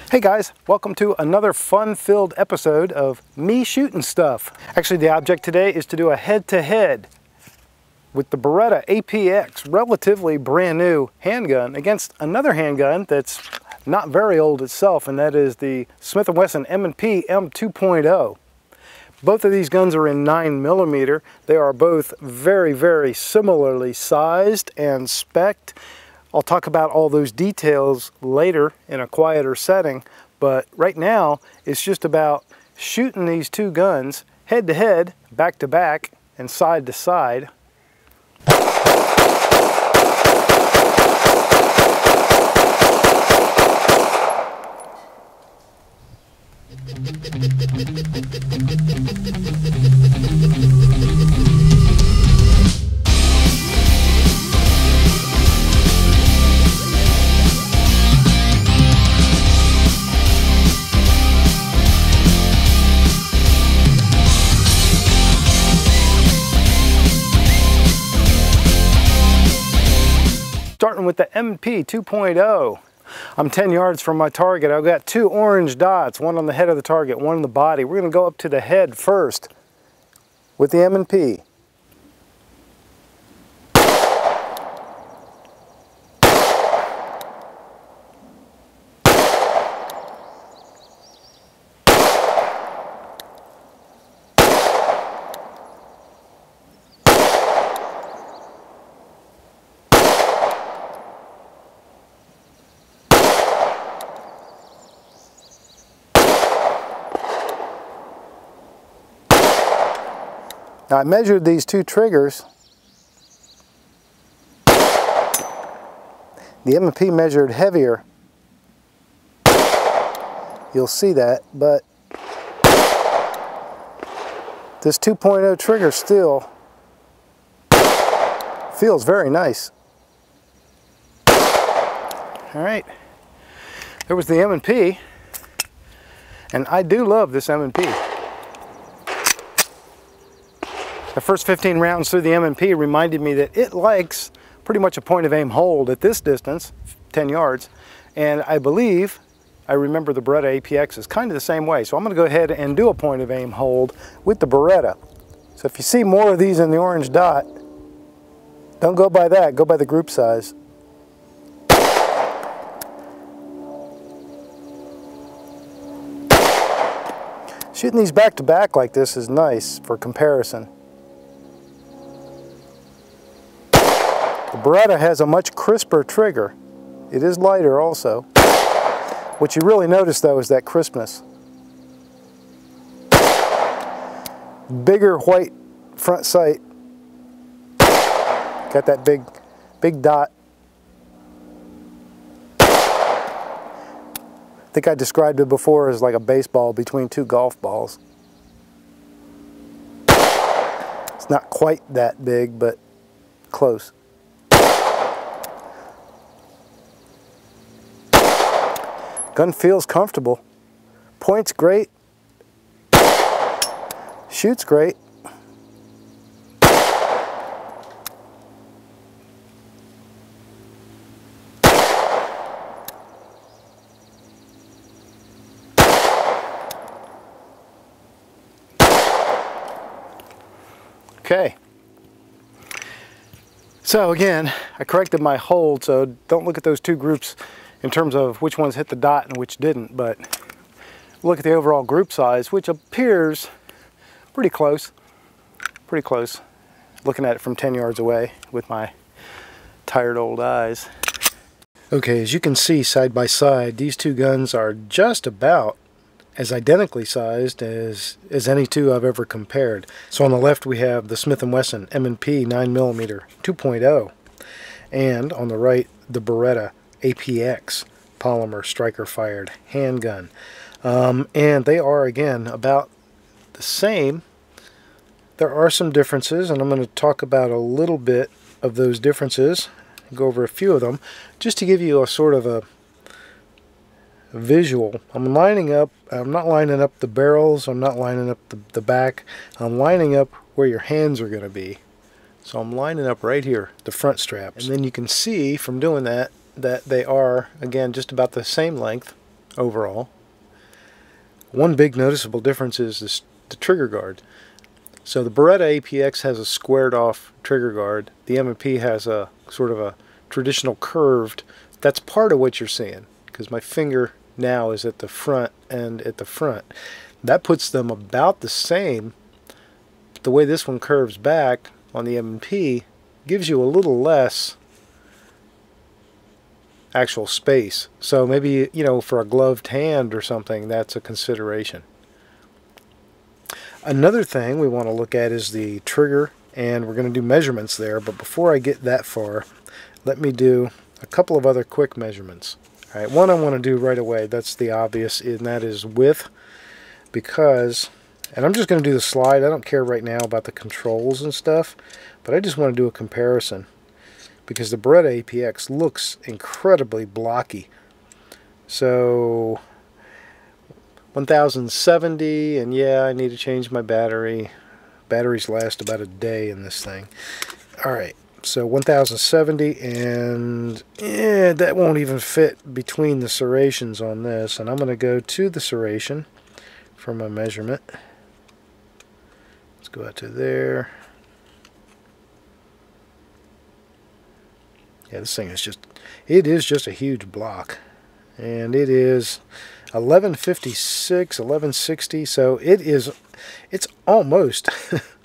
Hey guys, welcome to another fun-filled episode of me shooting stuff. Actually, the object today is to do a head-to-head with the Beretta APX, relatively brand new handgun, against another handgun that's not very old itself, and that is the Smith & Wesson M&P M2.0. Both of these guns are in 9mm. They are both very, very similarly sized and spec'd. I'll talk about all those details later in a quieter setting, but right now it's just about shooting these two guns head to head, back to back, and side to side. Starting with the M&P 2.0. I'm 10 yards from my target. I've got two orange dots, one on the head of the target, one on the body. We're going to go up to the head first with the M&P. Now I measured these two triggers. The M&P measured heavier. You'll see that, but this 2.0 trigger still feels very nice. All right, there was the M&P, and I do love this M&P. The first 15 rounds through the M&P reminded me that it likes pretty much a point of aim hold at this distance, 10 yards, and I believe, I remember the Beretta APX is kind of the same way, so I'm going to go ahead and do a point of aim hold with the Beretta. So if you see more of these in the orange dot, don't go by that, go by the group size. Shooting these back to back like this is nice for comparison. The Beretta has a much crisper trigger. It is lighter also. What you really notice though is that crispness. Bigger white front sight. Got that big dot. I think I described it before as like a baseball between two golf balls. It's not quite that big, but close. Gun feels comfortable. Point's great. Shoots great. Okay. So again, I corrected my hold, so don't look at those two groups in terms of which ones hit the dot and which didn't, but look at the overall group size, which appears pretty close, looking at it from 10 yards away with my tired old eyes. Okay, as you can see side by side, these two guns are just about as identically sized as any two I've ever compared. So on the left we have the Smith & Wesson M&P 9mm 2.0, and on the right the Beretta APX polymer striker fired handgun, and they are again about the same. There are some differences, and I'm going to talk about a little bit of those differences, go over a few of them, just to give you a sort of a visual. I'm not lining up the barrels, I'm not lining up the back, I'm lining up where your hands are going to be. So I'm lining up right here, the front straps. And then you can see from doing that, that they are, again, just about the same length overall. One big noticeable difference is the trigger guard. So the Beretta APX has a squared off trigger guard. The M&P has a sort of a traditional curved. That's part of what you're seeing, because my finger now is at the front and at the front. That puts them about the same. The way this one curves back on the M&P gives you a little less actual space. So maybe, you know, for a gloved hand or something, that's a consideration. Another thing we want to look at is the trigger, and we're going to do measurements there. But before I get that far, let me do a couple of other quick measurements. All right, one I want to do right away, that's the obvious, and that is width, because, and I'm just going to do the slide. I don't care right now about the controls and stuff, but I just want to do a comparison, because the Beretta APX looks incredibly blocky. So 1070, and yeah, I need to change my battery. Batteries last about a day in this thing. Alright, so 1070, and that won't even fit between the serrations on this. And I'm going to go to the serration for my measurement. Let's go out to there. Yeah, this thing is just, it is just a huge block. And it is 1156, 1160, so it's almost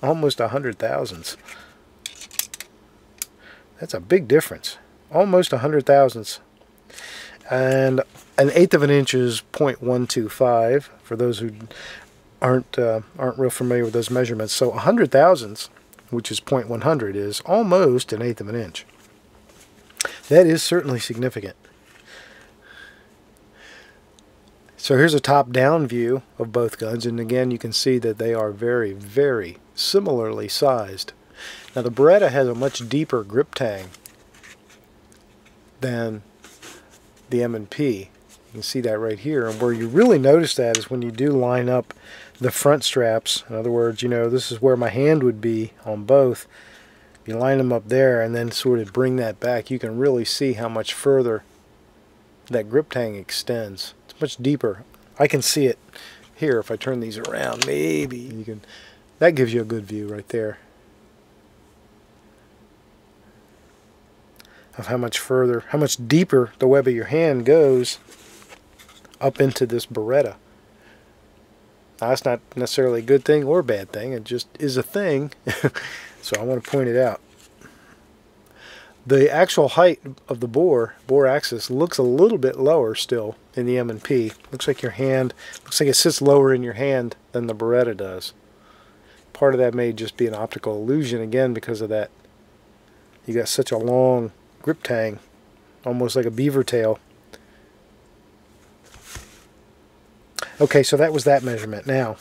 almost 100 thousandths. That's a big difference. Almost 100 thousandths. And an eighth of an inch is 0.125 for those who aren't real familiar with those measurements. So 100 thousandths, which is 0.100, is almost an eighth of an inch. That is certainly significant. So here's a top-down view of both guns, and again you can see that they are very, very similarly sized. Now the Beretta has a much deeper grip tang than the M&P. You can see that right here, and where you really notice that is when you do line up the front straps. In other words, you know, this is where my hand would be on both. You line them up there and then sort of bring that back, you can really see how much further that grip tang extends. It's much deeper. I can see it here if I turn these around. Maybe you can. That gives you a good view right there of how much further, how much deeper the web of your hand goes up into this Beretta. Now, that's not necessarily a good thing or a bad thing. It just is a thing. So I want to point it out. The actual height of the bore axis looks a little bit lower still in the M&P. Looks like your hand, looks like it sits lower in your hand than the Beretta does. Part of that may just be an optical illusion, again, because of that. You got such a long grip tang, almost like a beaver tail. Okay, so that was that measurement. Now,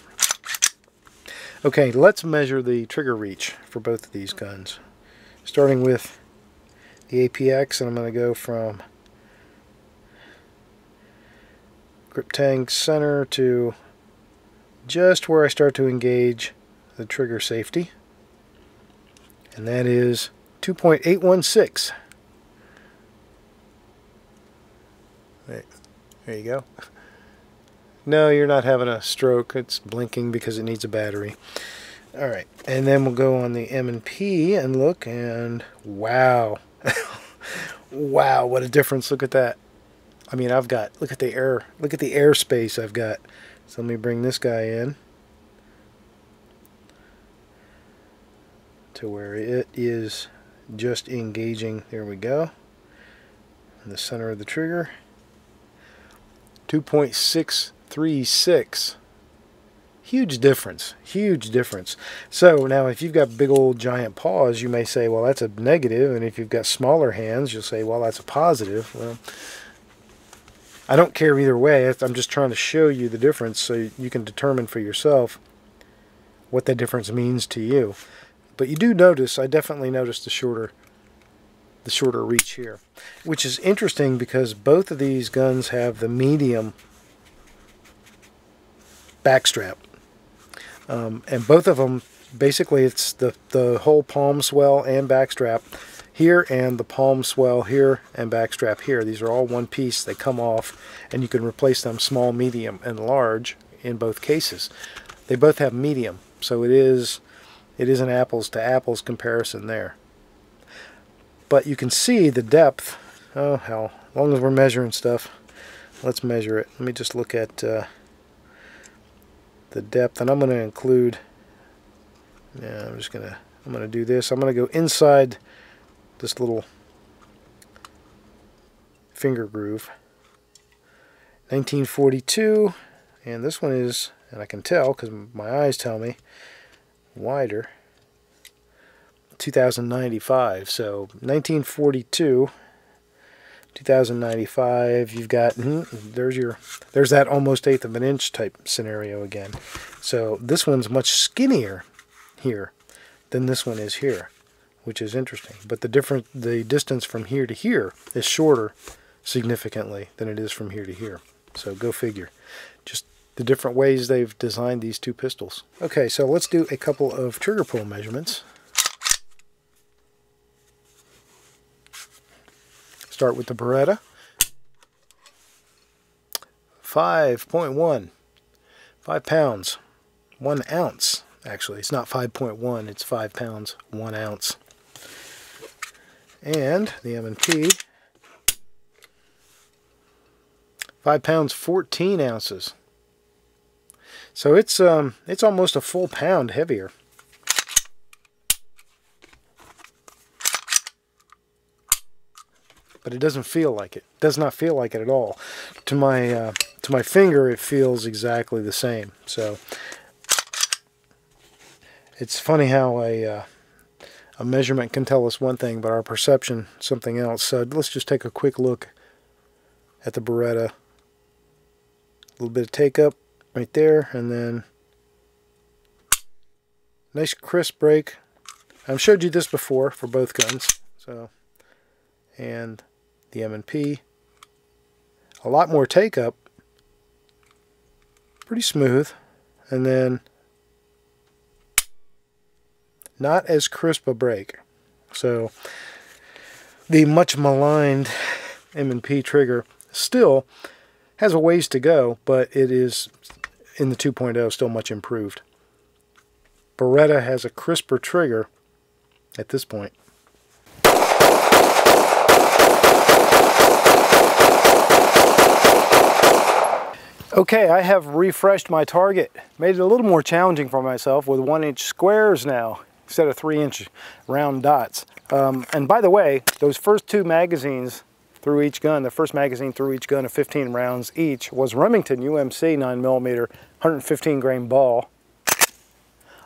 okay, let's measure the trigger reach for both of these guns. Starting with the APX, and I'm going to go from grip tang center to just where I start to engage the trigger safety, and that is 2.816. Right, there you go. No, you're not having a stroke. It's blinking because it needs a battery. Alright, and then we'll go on the M&P and look, and wow. Wow, what a difference. Look at that. I mean, I've got, look at the airspace I've got. So let me bring this guy in to where it is just engaging. There we go. In the center of the trigger. 2.636. Huge difference. Huge difference. So now if you've got big old giant paws, you may say, well, that's a negative. And if you've got smaller hands, you'll say, well, that's a positive. Well, I don't care either way. I'm just trying to show you the difference so you can determine for yourself what that difference means to you. But you do notice, I definitely noticed the shorter reach here, which is interesting because both of these guns have the medium backstrap. And both of them, basically it's the whole palm swell and backstrap here and the palm swell here and backstrap here. These are all one piece. They come off and you can replace them small, medium, and large in both cases. They both have medium, so it is an apples to apples comparison there. But you can see the depth. Oh hell, as long as we're measuring stuff, let's measure it. Let me just look at the depth, and I'm going to include, yeah, I'm going to do this. I'm going to go inside this little finger groove. 1942, and this one is, and I can tell because my eyes tell me, wider. 2095. So 1942, 2095. You've got there's that almost 1/8 of an inch type scenario again. So this one's much skinnier here than this one is here, which is interesting. But the distance from here to here is shorter significantly than it is from here to here. So go figure. Just the different ways they've designed these two pistols. Okay, so let's do a couple of trigger pull measurements. Start with the Beretta. 5.1. 5 pounds. 1 ounce. Actually, it's not 5.1, it's 5 pounds, 1 ounce. And the M&P, 5 pounds, 14 ounces. So it's almost a full pound heavier. But it doesn't feel like it. It does not feel like it at all. To my finger, it feels exactly the same. So it's funny how a measurement can tell us one thing, but our perception something else. So let's just take a quick look at the Beretta. A little bit of take up right there, and then nice crisp break. I've showed you this before for both guns. So, and the M&P, a lot more take up, pretty smooth, and then not as crisp a break. So the much maligned M&P trigger still has a ways to go, but it is in the 2.0 still much improved. Beretta has a crisper trigger at this point. Okay, I have refreshed my target. Made it a little more challenging for myself with 1-inch squares now instead of 3-inch round dots. And by the way, those first 2 magazines through each gun, the first magazine through each gun of 15 rounds each, was Remington UMC 9mm 115 grain ball.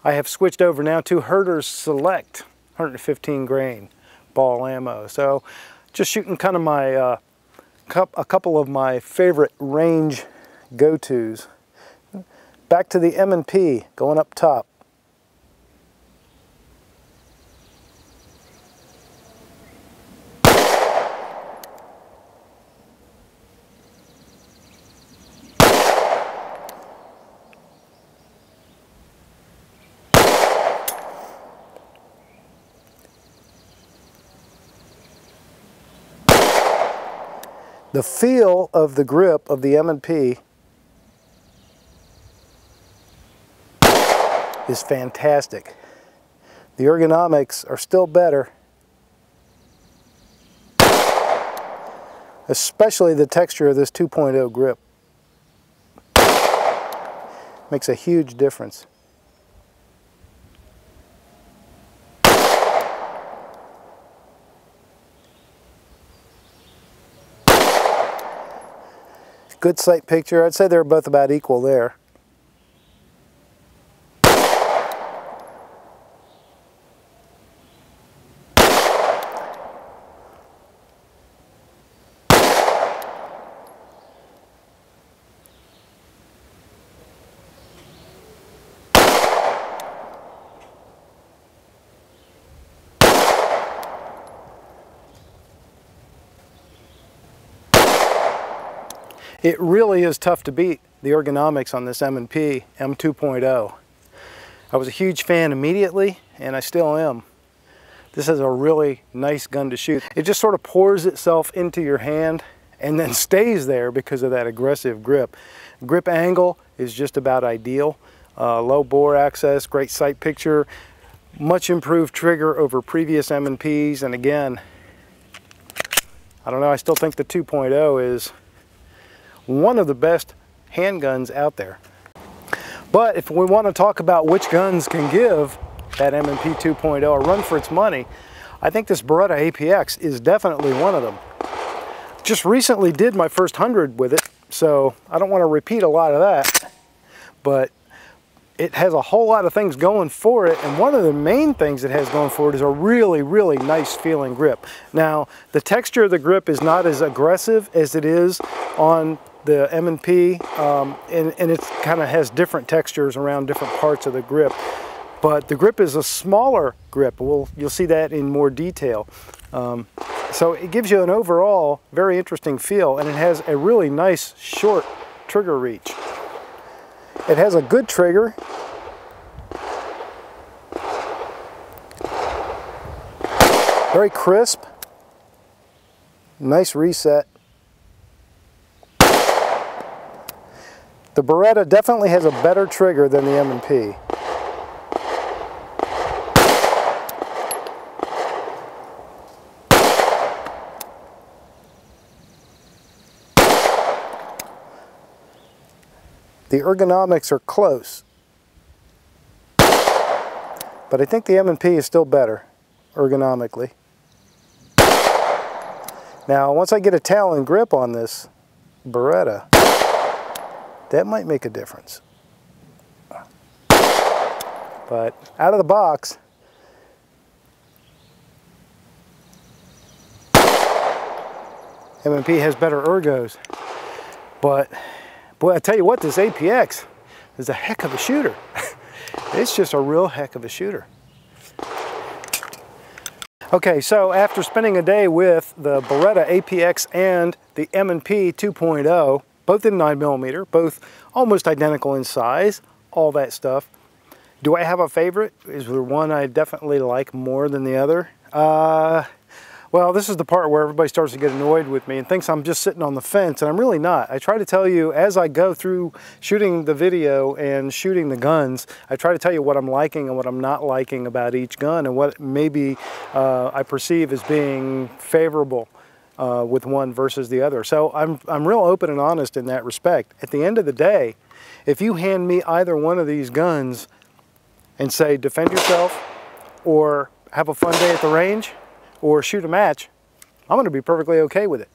I have switched over now to Herder's Select 115 grain ball ammo. So just shooting kind of my a couple of my favorite range go-tos. Back to the M&P, going up top. The feel of the grip of the M&P is fantastic. The ergonomics are still better, especially the texture of this 2.0 grip. Makes a huge difference. Good sight picture. I'd say they're both about equal there. It really is tough to beat the ergonomics on this M&P M2.0. I was a huge fan immediately, and I still am. this is a really nice gun to shoot. It just sort of pours itself into your hand and then stays there because of that aggressive grip. Grip angle is just about ideal. Low bore access, great sight picture, much improved trigger over previous M&Ps, and again, I don't know, I still think the 2.0 is one of the best handguns out there. But if we want to talk about which guns can give that M&P 2.0 a run for its money, I think this Beretta APX is definitely one of them. Just recently did my first 100 with it, so I don't want to repeat a lot of that, but it has a whole lot of things going for it, and one of the main things it has going for it is a really, really nice feeling grip. Now, the texture of the grip is not as aggressive as it is on the M&P, and it kind of has different textures around different parts of the grip. But the grip is a smaller grip. You'll see that in more detail. So it gives you an overall very interesting feel, and it has a really nice short trigger reach. It has a good trigger. Very crisp. Nice reset. The Beretta definitely has a better trigger than the M&P. The ergonomics are close, but I think the M&P is still better ergonomically. Now, once I get a Talon grip on this Beretta, that might make a difference. But out of the box, M&P has better ergos. But boy, I tell you what, this APX is a heck of a shooter. It's just a real heck of a shooter. Okay, so after spending a day with the Beretta APX and the M&P 2.0, both in 9mm, both almost identical in size, all that stuff. Do I have a favorite? Is there one I definitely like more than the other? Well, this is the part where everybody starts to get annoyed with me and thinks I'm just sitting on the fence, and I'm really not. I try to tell you as I go through shooting the video and shooting the guns, I try to tell you what I'm liking and what I'm not liking about each gun and what maybe I perceive as being favorable with one versus the other. So I'm real open and honest in that respect. At the end of the day, if you hand me either one of these guns and say defend yourself or have a fun day at the range, or shoot a match, I'm going to be perfectly okay with it.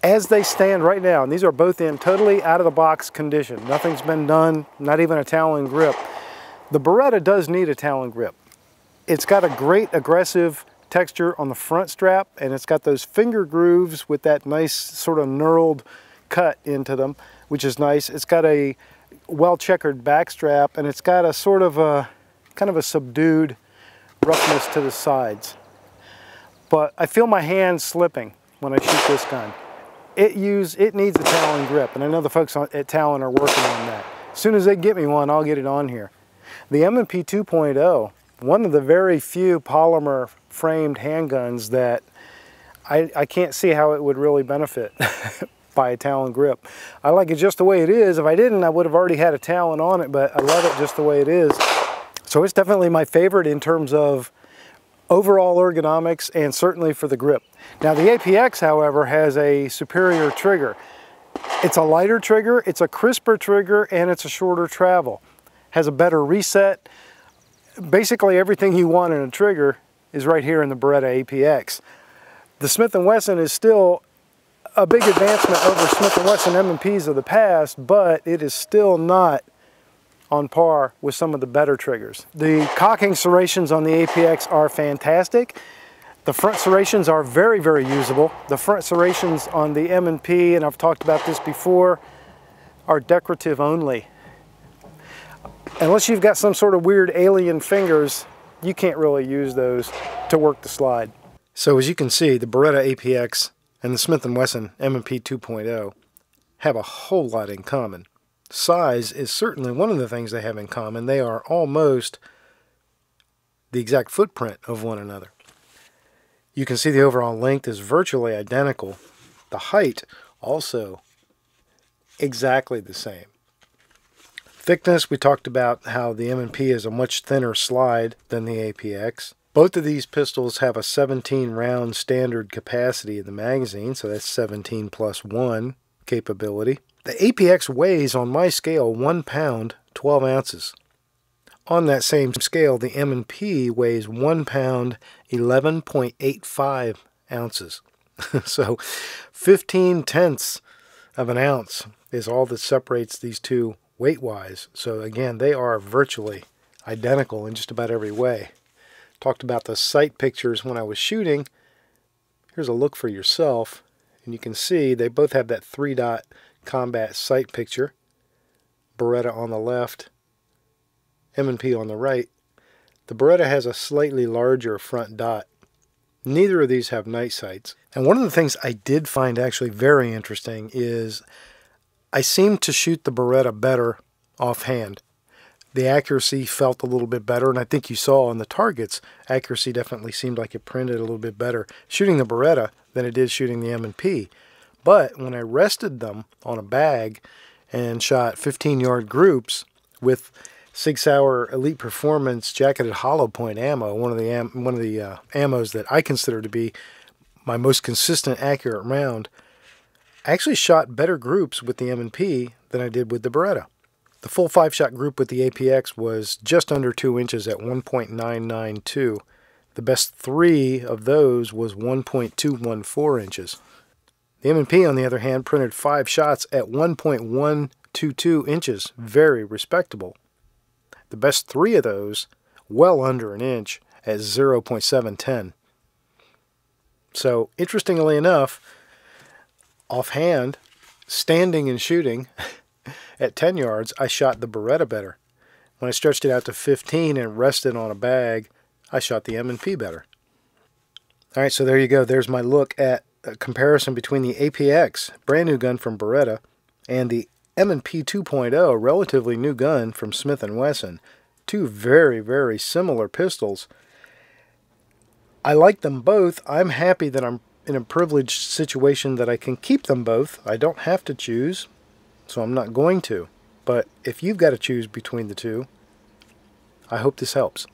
As they stand right now, and these are both in totally out of the box condition, nothing's been done, not even a Talon grip. The Beretta does need a Talon grip. It's got a great aggressive texture on the front strap, and it's got those finger grooves with that nice sort of knurled cut into them, which is nice. It's got a well-checkered back strap, and it's got a sort of a kind of a subdued roughness to the sides. But I feel my hands slipping when I shoot this gun. It needs a Talon grip, and I know the folks at Talon are working on that. As soon as they get me one, I'll get it on here. The M&P 2.0, one of the very few polymer framed handguns that I can't see how it would really benefit by a Talon grip. I like it just the way it is. If I didn't, I would have already had a Talon on it, but I love it just the way it is. So it's definitely my favorite in terms of overall ergonomics and certainly for the grip. Now the APX, however, has a superior trigger. It's a lighter trigger, it's a crisper trigger, and it's a shorter travel. Has a better reset. Basically everything you want in a trigger is right here in the Beretta APX. The Smith & Wesson is still a big advancement over Smith & Wesson M&Ps of the past, but it is still not on par with some of the better triggers. The cocking serrations on the APX are fantastic. The front serrations are very, very usable. The front serrations on the M&P, and I've talked about this before, are decorative only. Unless you've got some sort of weird alien fingers, you can't really use those to work the slide. So as you can see, the Beretta APX and the Smith & Wesson M&P 2.0 have a whole lot in common. Size is certainly one of the things they have in common. They are almost the exact footprint of one another. You can see the overall length is virtually identical. The height also exactly the same. Thickness, we talked about how the M&P is a much thinner slide than the APX. Both of these pistols have a 17 round standard capacity in the magazine, so that's 17 plus 1 capability. The APX weighs on my scale 1 pound 12 ounces. On that same scale, the M&P weighs 1 pound 11.85 ounces. So 15/10 of an ounce is all that separates these two weight-wise. So again, they are virtually identical in just about every way. Talked about the sight pictures when I was shooting. Here's a look for yourself, and you can see they both have that 3-dot combat sight picture. Beretta on the left, M&P on the right. The Beretta has a slightly larger front dot. Neither of these have night sights. And one of the things I did find actually very interesting is I seemed to shoot the Beretta better offhand. The accuracy felt a little bit better, and I think you saw on the targets, accuracy definitely seemed like it printed a little bit better shooting the Beretta than it did shooting the M&P. But when I rested them on a bag and shot 15-yard groups with Sig Sauer Elite Performance jacketed hollow point ammo, one of the ammos that I consider to be my most consistent accurate round, I actually shot better groups with the M&P than I did with the Beretta. The full 5-shot group with the APX was just under 2 inches at 1.992. The best 3 of those was 1.214 inches. The M&P, on the other hand, printed 5 shots at 1.122 inches, very respectable. The best 3 of those, well under an inch, at 0.710. So, interestingly enough, offhand, standing and shooting, at 10 yards, I shot the Beretta better. When I stretched it out to 15 and rested on a bag, I shot the M&P better. All right, so there you go. There's my look at a comparison between the APX, brand new gun from Beretta, and the M&P 2.0, relatively new gun from Smith & Wesson. Two very, very similar pistols. I like them both. I'm happy that I'm in a privileged situation that I can keep them both. I don't have to choose, so I'm not going to. But if you've got to choose between the two, I hope this helps.